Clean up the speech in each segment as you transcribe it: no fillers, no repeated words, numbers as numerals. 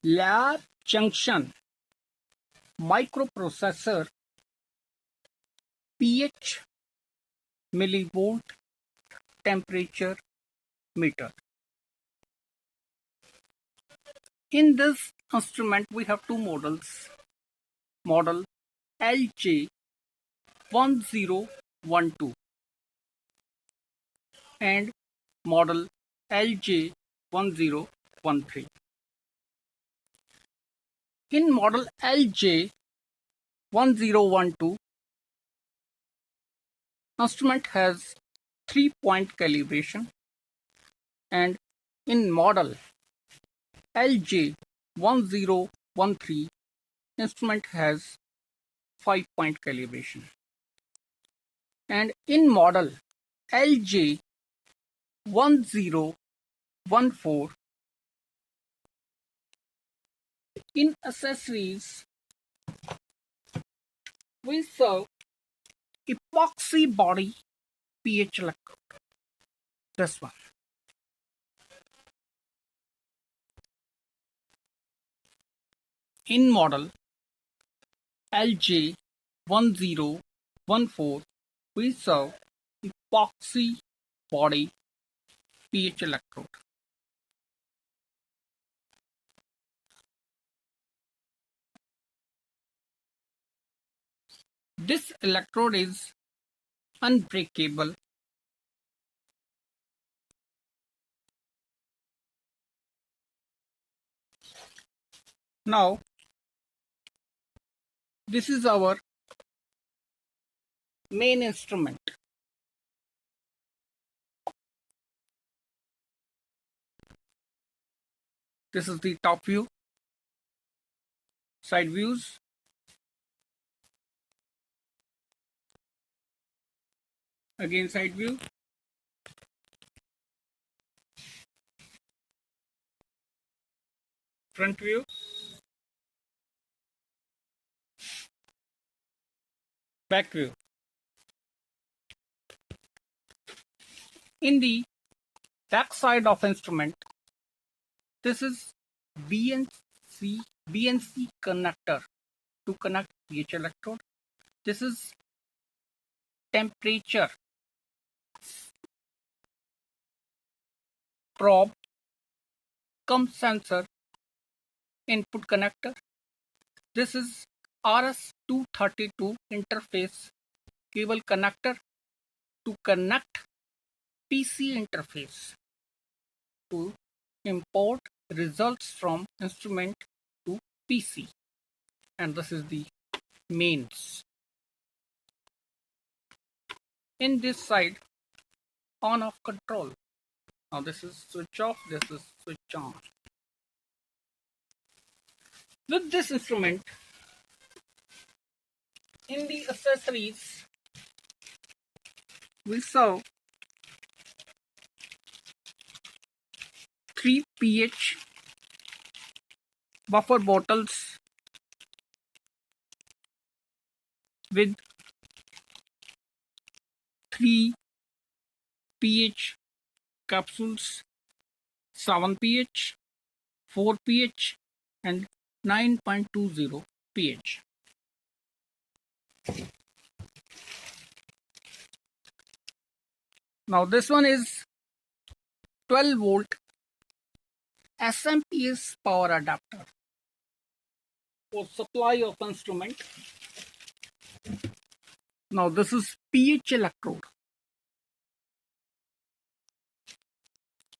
lab junction microprocessor, pH, millivolt, temperature meter. In this instrument, we have two models. Model LJ1012 and model LJ1013. In model LJ1012, instrument has 3-point calibration, and in model LJ1013, instrument has 5-point calibration, and in model LJ1014, in accessories we serve epoxy body pH electrode. This one. In model LJ1014, we serve epoxy body pH electrode. This electrode is unbreakable. Now, this is our main instrument. This is the top view, side views, again side view, front view, back view. In the back side of instrument, this is BNC connector to connect pH electrode. This is temperature probe cum sensor input connector. This is RS-232 interface cable connector to connect PC interface to import results from instrument to PC. And this is the mains. In this side, on off control. Now this is switch off, this is switch on. With this instrument, in the accessories, we serve 3 pH buffer bottles with 3 pH capsules, 7 pH, 4 pH and 9.20 pH. Now this one is 12 volt SMPS power adapter for supply of instrument. Now this is pH electrode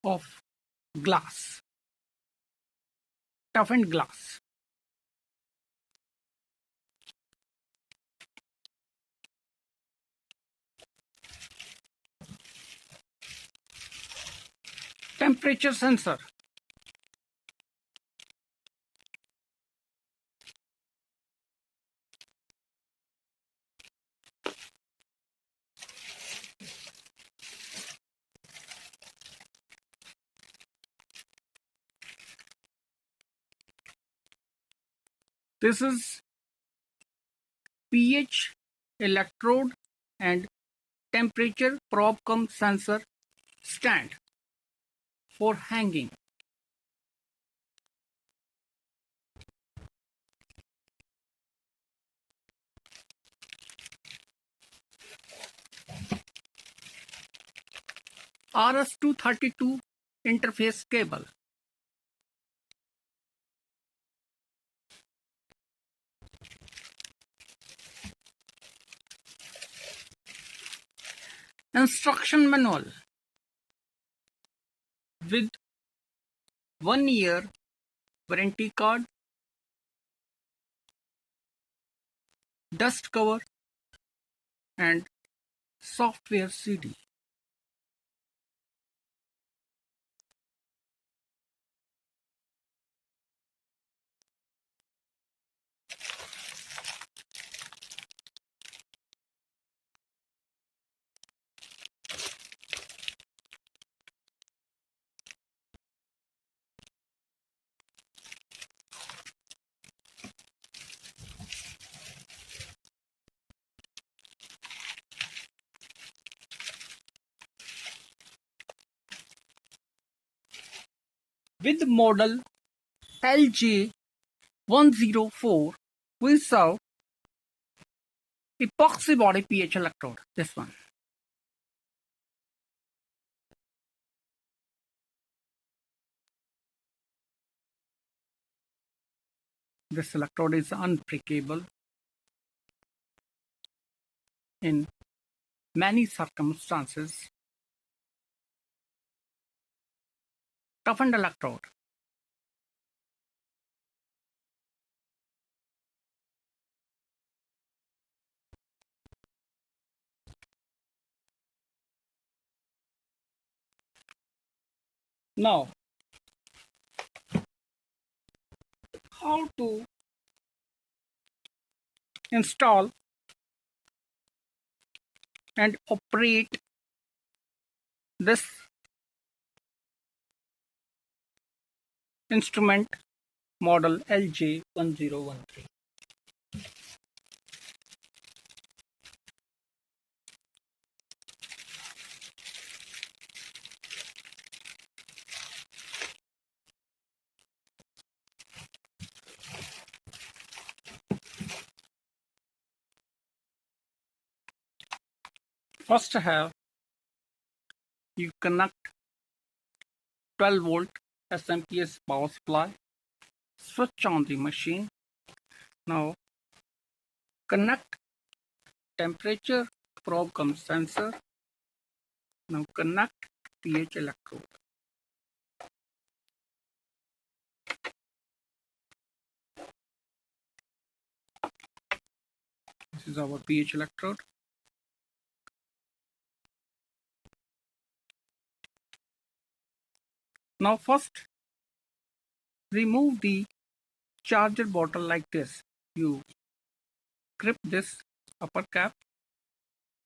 of glass, toughened glass. Temperature sensor. This is pH electrode and temperature probe cum sensor stand for hanging. RS-232 interface cable. Instruction manual with 1 year warranty card, dust cover and software CD. With model LJ104, we serve epoxy body pH electrode. This one. This electrode is unbreakable in many circumstances. Toughened electrode. Now, how to install and operate this instrument model LJ1013. First have you connect 12 volt SMPS power supply, switch on the machine. Now connect temperature probe cum sensor. Now connect pH electrode. This is our pH electrode. Now first remove the charger bottle like this. You grip this upper cap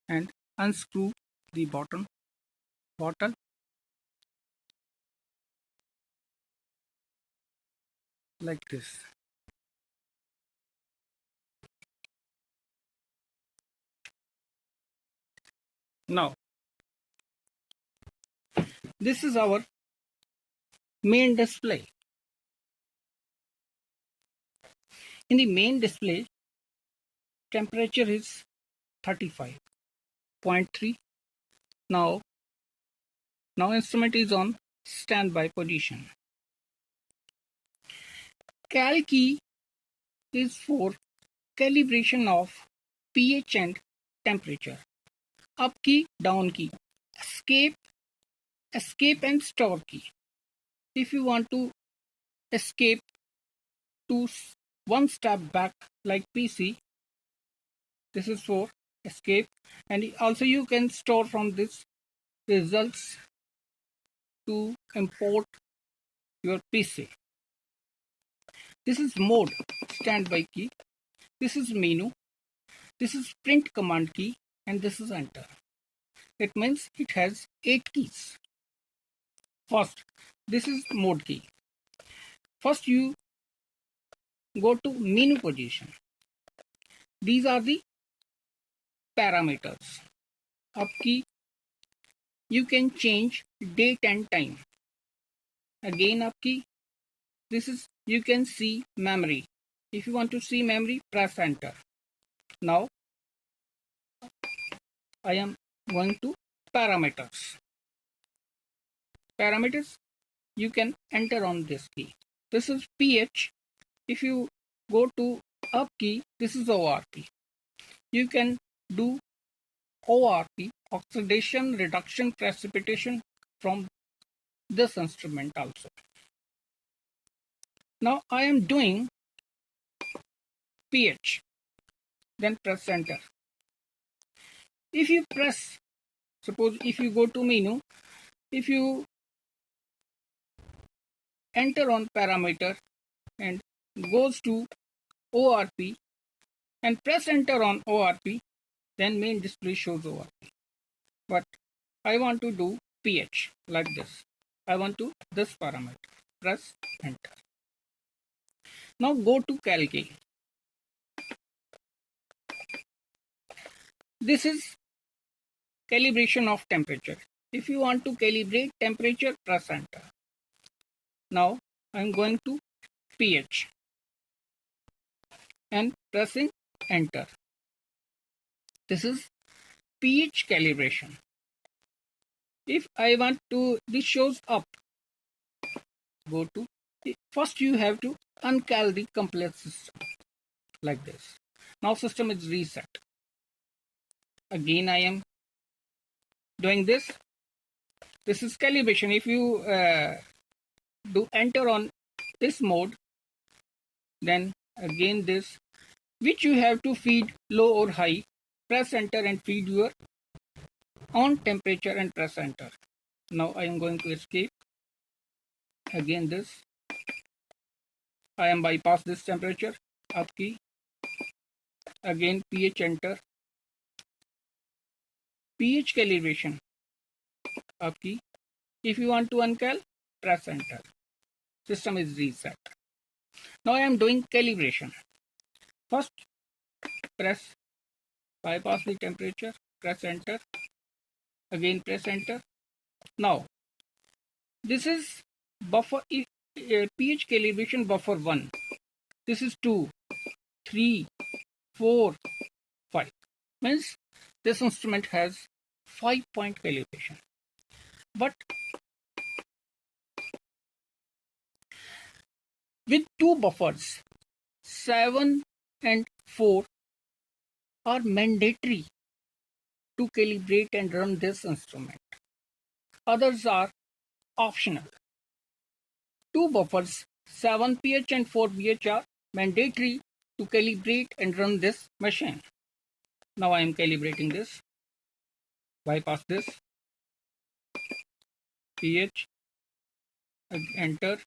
and unscrew the bottom bottle. Like this. Now this is our main display. In the main display, temperature is 35.3. Now instrument is on standby position. Cal key is for calibration of pH and temperature. Up key, down key. Escape and store key. If you want to escape to one step back like PC, this is for escape, and also you can store from this results to import your PC. This is mode, standby key. This is menu. This is print command key, and this is enter. It means it has 8 keys. First, this is mode key. First you go to menu position. These are the parameters. Up key, you can change date and time. Again up key, this is you can see memory. If you want to see memory, press enter. Now I am going to parameters. parameters, you can enter on this key. This is pH. If you go to up key, this is ORP. You can do ORP, oxidation reduction precipitation, from this instrument also. Now I am doing pH, then press enter. If you press, suppose if you go to menu, if you enter on parameter and goes to ORP and press enter on ORP, then main display shows ORP. But I want to do pH like this. I want to this parameter. Press enter. Now go to Calc. This is calibration of temperature. If you want to calibrate temperature, press enter. Now I'm going to pH and pressing enter. This is pH calibration. If I want to, this shows up. Go to, first you have to uncal the complete system like this. Now system is reset. Again I am doing this. This is calibration. If you do enter on this mode, then again this, which you have to feed low or high. Press enter and feed your on temperature and press enter. Now I am going to escape. Again this, I am bypass this temperature, up key. Again pH enter. pH calibration, up key. If you want to uncal, press enter. System is reset. Now I am doing calibration. First press bypass the temperature, press enter. Again press enter. Now this is buffer pH calibration buffer 1. This is 2, 3, 4, 5. Means this instrument has 5-point calibration. But with two buffers, 7 and 4 are mandatory to calibrate and run this instrument. Others are optional. Two buffers, 7 pH and 4 pH, are mandatory to calibrate and run this machine. Now I am calibrating this. Bypass this. pH. Enter.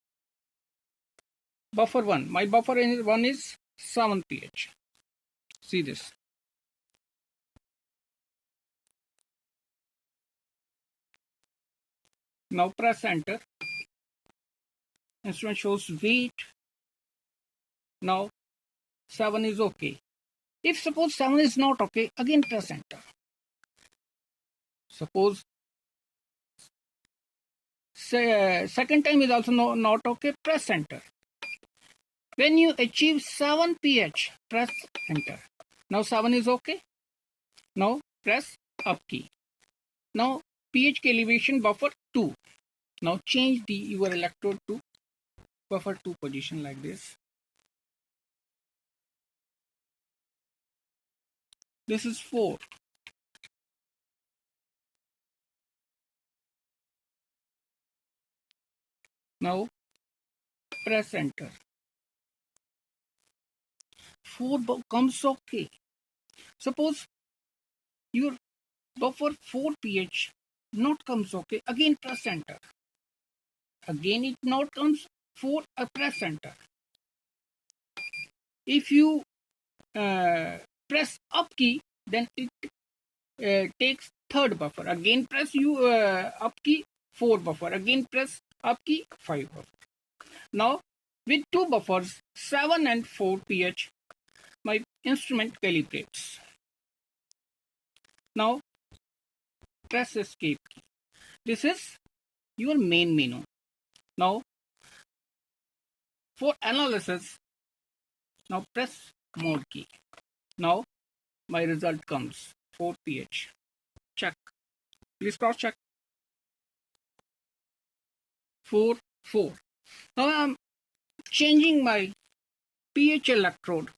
Buffer 1. My buffer 1 is 7 pH. See this. Now press enter. Instrument shows wait. Now 7 is okay. If suppose 7 is not okay, again press enter. Suppose second time is also not okay, press enter. When you achieve 7 pH, press enter. Now 7 is okay. Now press up key. Now pH calibration buffer 2. Now change your electrode to buffer 2 position like this. This is 4. Now press enter. 4 comes okay. Suppose your buffer 4 pH not comes okay, again press enter. Again it not comes 4, press enter. If you press up key, then it takes third buffer. Again press up key, 4 buffer. Again press up key, 5 buffer. Now with two buffers, 7 and 4 pH, my instrument calibrates. Now press escape key. This is your main menu. Now for analysis, now press mode key. Now my result comes 4 pH. Check. Please cross check. 4, 4. Now I'm changing my pH electrode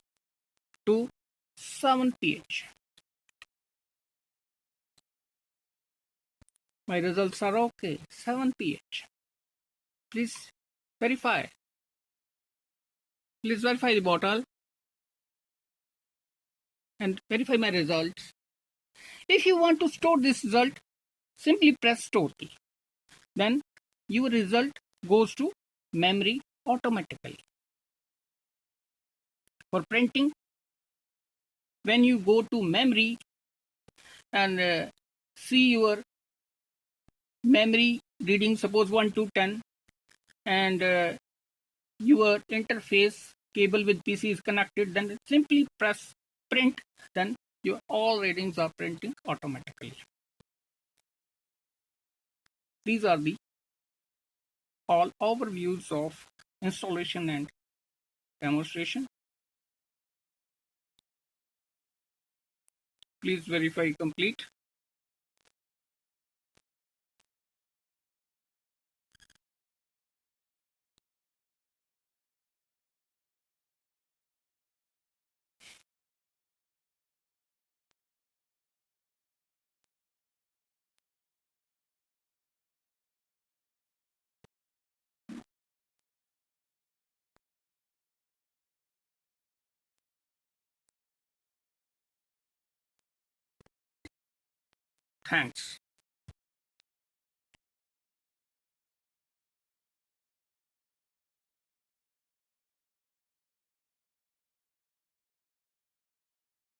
to 7 pH. My results are okay, 7 pH. Please verify. Please verify the bottle and verify my results. If you want to store this result, simply press store key. Then your result goes to memory automatically. For printing, when you go to memory and see your memory reading, suppose 1 to 10, and your interface cable with PC is connected, then simply press print, then your all readings are printing automatically. These are the all overviews of installation and demonstration. Please verify complete. Thanks.